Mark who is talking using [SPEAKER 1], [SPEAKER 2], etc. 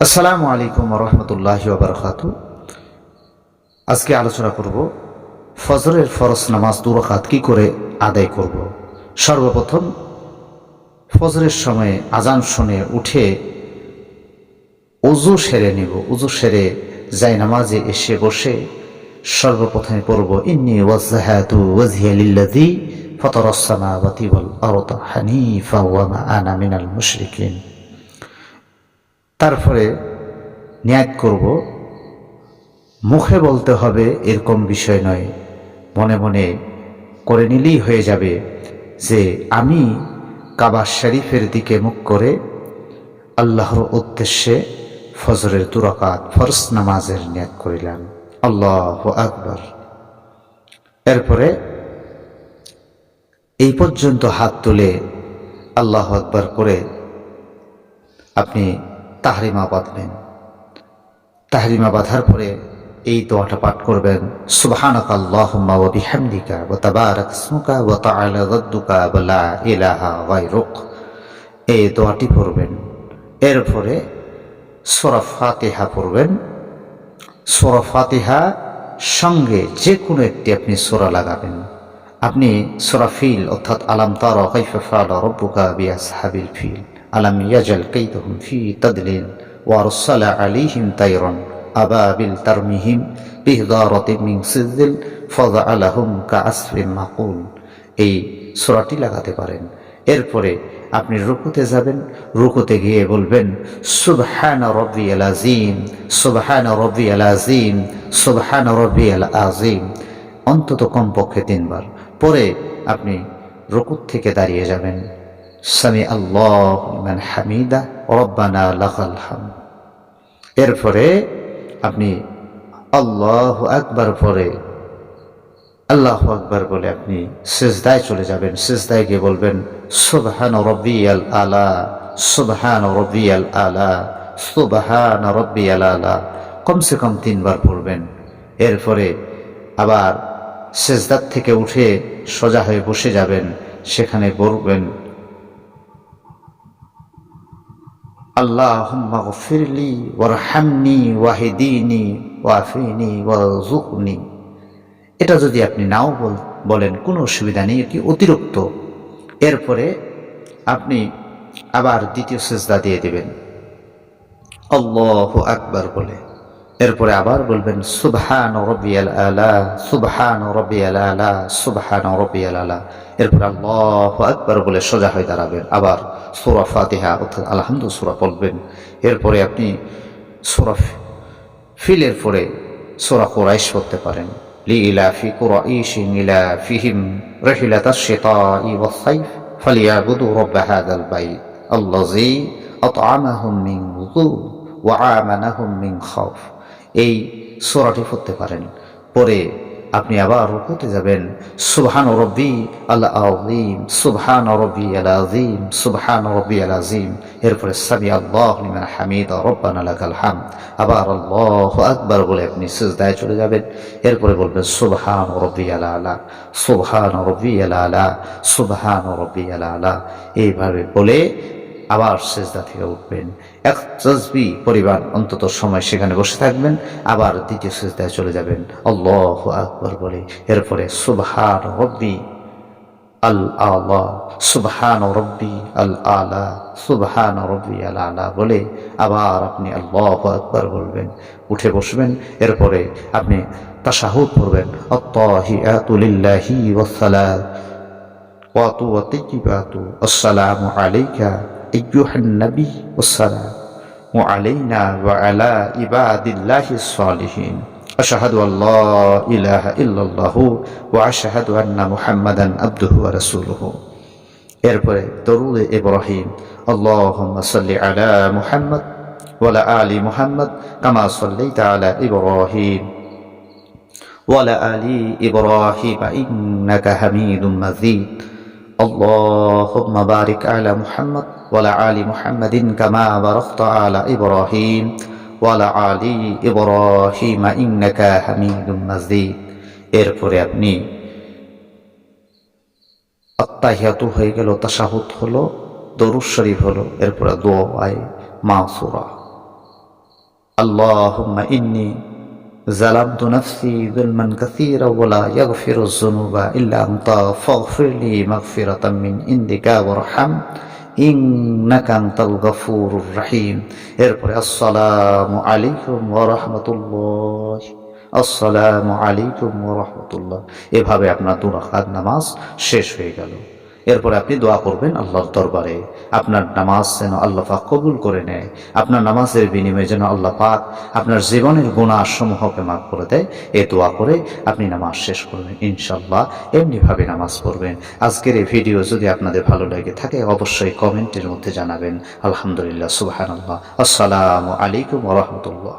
[SPEAKER 1] আসসালামু আলাইকুম রহমতুল্লাহি ওয়া বারাকাতুহু। আজকে আলোচনা করব ফজরের ফরজ নামাজ 2 রাকাত কি করে আদায় করব। সর্বপ্রথম ফজরের সময়ে আজান শুনে উঠে ওযু সেরে নিব। ওযু সেরে নামাজে এসে বসে সর্বপ্রথমে পড়ব ইন্নী ওয়াজজাহাতু ওয়াজহিয়া লিল্লাযী ফাতারাস সামাওয়াতি ওয়াল আরদা হানিফা ওয়া মা আনা মিনাল মুশরিকিন। তারপরে নিয়াত করব, মুখে বলতে হবে এরকম বিষয় নয়, মনে মনে করে নিলেই হয়ে যাবে যে আমি কাবা শরীফের দিকে মুখ করে আল্লাহর উদ্দেশ্যে ফজরের 2 রাকাত ফরজ নামাজের নিয়াত করিলাম। আল্লাহু আকবার। এরপরে এই পর্যন্ত হাত তুলে আল্লাহু আকবার করে আপনি তাহরিমা বাঁধবেন। তাহরিমা বাঁধার পরে এই দোয়াটা পাঠ করবেন, সুবহানাকা আল্লাহুম্মা ওয়া বিহামদিকা ওয়া তাবারাক ইসমুকা ওয়া তাআলা জাদ্দুকা ওয়া লা ইলাহা গায়রুক। এই দোয়াটি পড়বেন। এরপরে সূরা ফাতিহা পড়বেন। সূরা ফাতিহা সঙ্গে যে কোনো একটি আপনি সূরা লাগাবেন। আপনি সূরা ফিল অর্থাৎ আলাম তারা কাইফা ফাআলা রাব্বুকা বিআসহাবিল ফিল আলাম ইয়াজাল কাইদাহুম ফি তাদলিল ওয়া আরসালা আলাইহিম তায়রান আবাবিল তারমিহিম বিহিজারাতিন মিন সিজিল ফাজআলাহুম কাআসফিন মাকুল। এই সূরাটি লাগাতে পারেন। এরপরে আপনি রুকুতে যাবেন। রুকুতে গিয়ে বলবেন সুবহানা রাব্বিয়াল আযীম, সুবহানা রাব্বিয়াল আযীম, সুবহানা রাব্বিয়াল আযীম, অন্তত কমপক্ষে 3 বার। পরে আপনি রুকুত থেকে দাঁড়িয়ে যাবেন, সামি আল্লাহু লিমান হামিদা রব্বানা লাকাল হামদ। এরপরে আপনি আল্লাহু আকবার পরে আল্লাহু আকবার বলে আপনি সিজদায় চলে যাবেন। সিজদায় গিয়ে বলবেন সুবহানা রাব্বিয়াল আলা, সুবহানা রাব্বিয়াল আলা, সুবহানা রাব্বিয়াল আলা, কমসে কম 3 বার পড়বেন। এরপরে আবার সিজদার থেকে উঠে সোজা হয়ে বসে যাবেন। সেখানে বলবেন আল্লাহুম্মা গফিরলি ওয়ারহামনি ওয়াহদিনি ওয়াফিনি ওয়ারযুকনি। এটা যদি আপনি নাও বলেন কোনো অসুবিধা নেই, কি অতিরিক্ত। এরপরে আপনি আবার দ্বিতীয় সিজদা দিয়ে দিবেন আল্লাহু আকবার বলে। এরপরে আবার বলবেন সুবহান রাব্বিয়াল আলা, সুবহান রাব্বিয়াল আলা, সুবহান রাব্বিয়াল আলা। এরপরে আল্লাহু আকবার বলে সোজা হয়ে দাঁড়াবেন। আবার সূরা ফাতিহা অর্থাৎ আলহামদু সূরা পড়বেন। এরপরে আপনি সূরা ফিলের পরে সূরা কুরাইশ পড়তে পারেন, লিইলাফি কুরাইশিন ইলাফিহিম রাহিলাতাশ শিতাই ওয়াস সাইফ ফালিয়াবুদু রাব্ব হাযাল বাইত আল্লাযী আত'আমাহুম মিন জু' ওয়া আমানাহুম মিন খাউফ। এই সূরাটি পড়তে পারেন। পরে আপনি আবার রুকুতে যাবেন, সুবহান রাব্বি আল আযীম, সুবহান রাব্বি আল আযীম, সুবহান রাব্বি আল আযীম। এরপরে সামি আল্লাহু লিমান হামিদা রব্বানা লাকাল হামদ। আবার আল্লাহু আকবার বলে আপনি সিজদায় চলে যাবেন। এরপরে বলবেন সুবহান রাব্বি আল আলা, সুবহান রাব্বি আল আলা, সুবহান রাব্বি আল আলা। এইভাবে বলে আবার সিজদা থেকে উঠবেন। এক তাসবিহ পরিমাণ অন্তত সময় সেখানে বসে থাকবেন। আবার দ্বিতীয় সিজদায় চলে যাবেন আল্লাহু আকবার বলে। এরপরে সুবহান রাব্বি আল আলা, সুবহান রাব্বি আল আলা, সুবহান রাব্বি আল আলা বলে আবার আপনি আল্লাহু আকবার বলবেন, উঠে বসবেন। এরপরে আপনি তাশাহুদ পড়বেন, আত-তাহিয়াতু লিল্লাহি ওয়াস সালাওয়াতু ওয়াত তাইয়্যিবাতু, আসসালামু আলাইকা আইয়ুহান নবী ওয়াসসালামু আলাইনা ওয়া আলা ইবাদিল্লাহিস সালিহিন, আশহাদু আল্লা ইলাহা ইল্লাল্লাহু ওয়া আশহাদু আন্না মুহাম্মাদান আবদুহু ওয়া রাসূলুহু। এরপরে দরুদ ইব্রাহিম, আল্লাহুম্মা সাল্লি আলা মুহাম্মাদ ওয়া আলা আলি মুহাম্মাদ কামা সাল্লাইতা আলা ইব্রাহিম ওয়া আলা আলি ইব্রাহিম ইন্নাকা হামিদুম মাজিদ। اللهم بارك على محمد وعلى آل محمد كما باركت على إبراهيم وعلى آل إبراهيم إنك حميد مجيد। এরপরে আপনি আত্তাহিয়াতু হয়ে গেল, তাশাহুদ হলো, দরুদ শরীফ হলো, এরপরে দোয়া মাসুরা আল্লাহুম্মা ইন্নী ظلمت نفسي ظلما كثيرا ولا يغفر الذنوب إلا أنت فاغفر لي مغفرة من عندك وارحم إنك أنت الغفور الرحيم এরপরে আসসালামু আলাইকুম ওয়া রাহমাতুল্লাহ, আসসালামু আলাইকুম ওয়া রাহমাতুল্লাহ। এভাবে আপনার 2 রাকাত নামাজ শেষ হয়ে গেল। এরপরে আপনি দোয়া করবেন আল্লাহর দরবারে, আপনার নামাজ যেন আল্লাহ পাক কবুল করে নেয়, আপনার নামাজের বিনিময়ে যেন আল্লাহ পাক আপনার জীবনের গুনাহ সমূহকে মাফ করে দেয়। এই দোয়া করে আপনি নামাজ শেষ করবেন ইনশাআল্লাহ। এমনিভাবে নামাজ পড়বেন। আজকের এই ভিডিও যদি আপনাদের ভালো লেগে থাকে অবশ্যই কমেন্টের মধ্যে জানাবেন। আলহামদুলিল্লাহ, সুবহানাল্লাহ, আসসালামু আলাইকুম ওয়া রাহমাতুল্লাহ।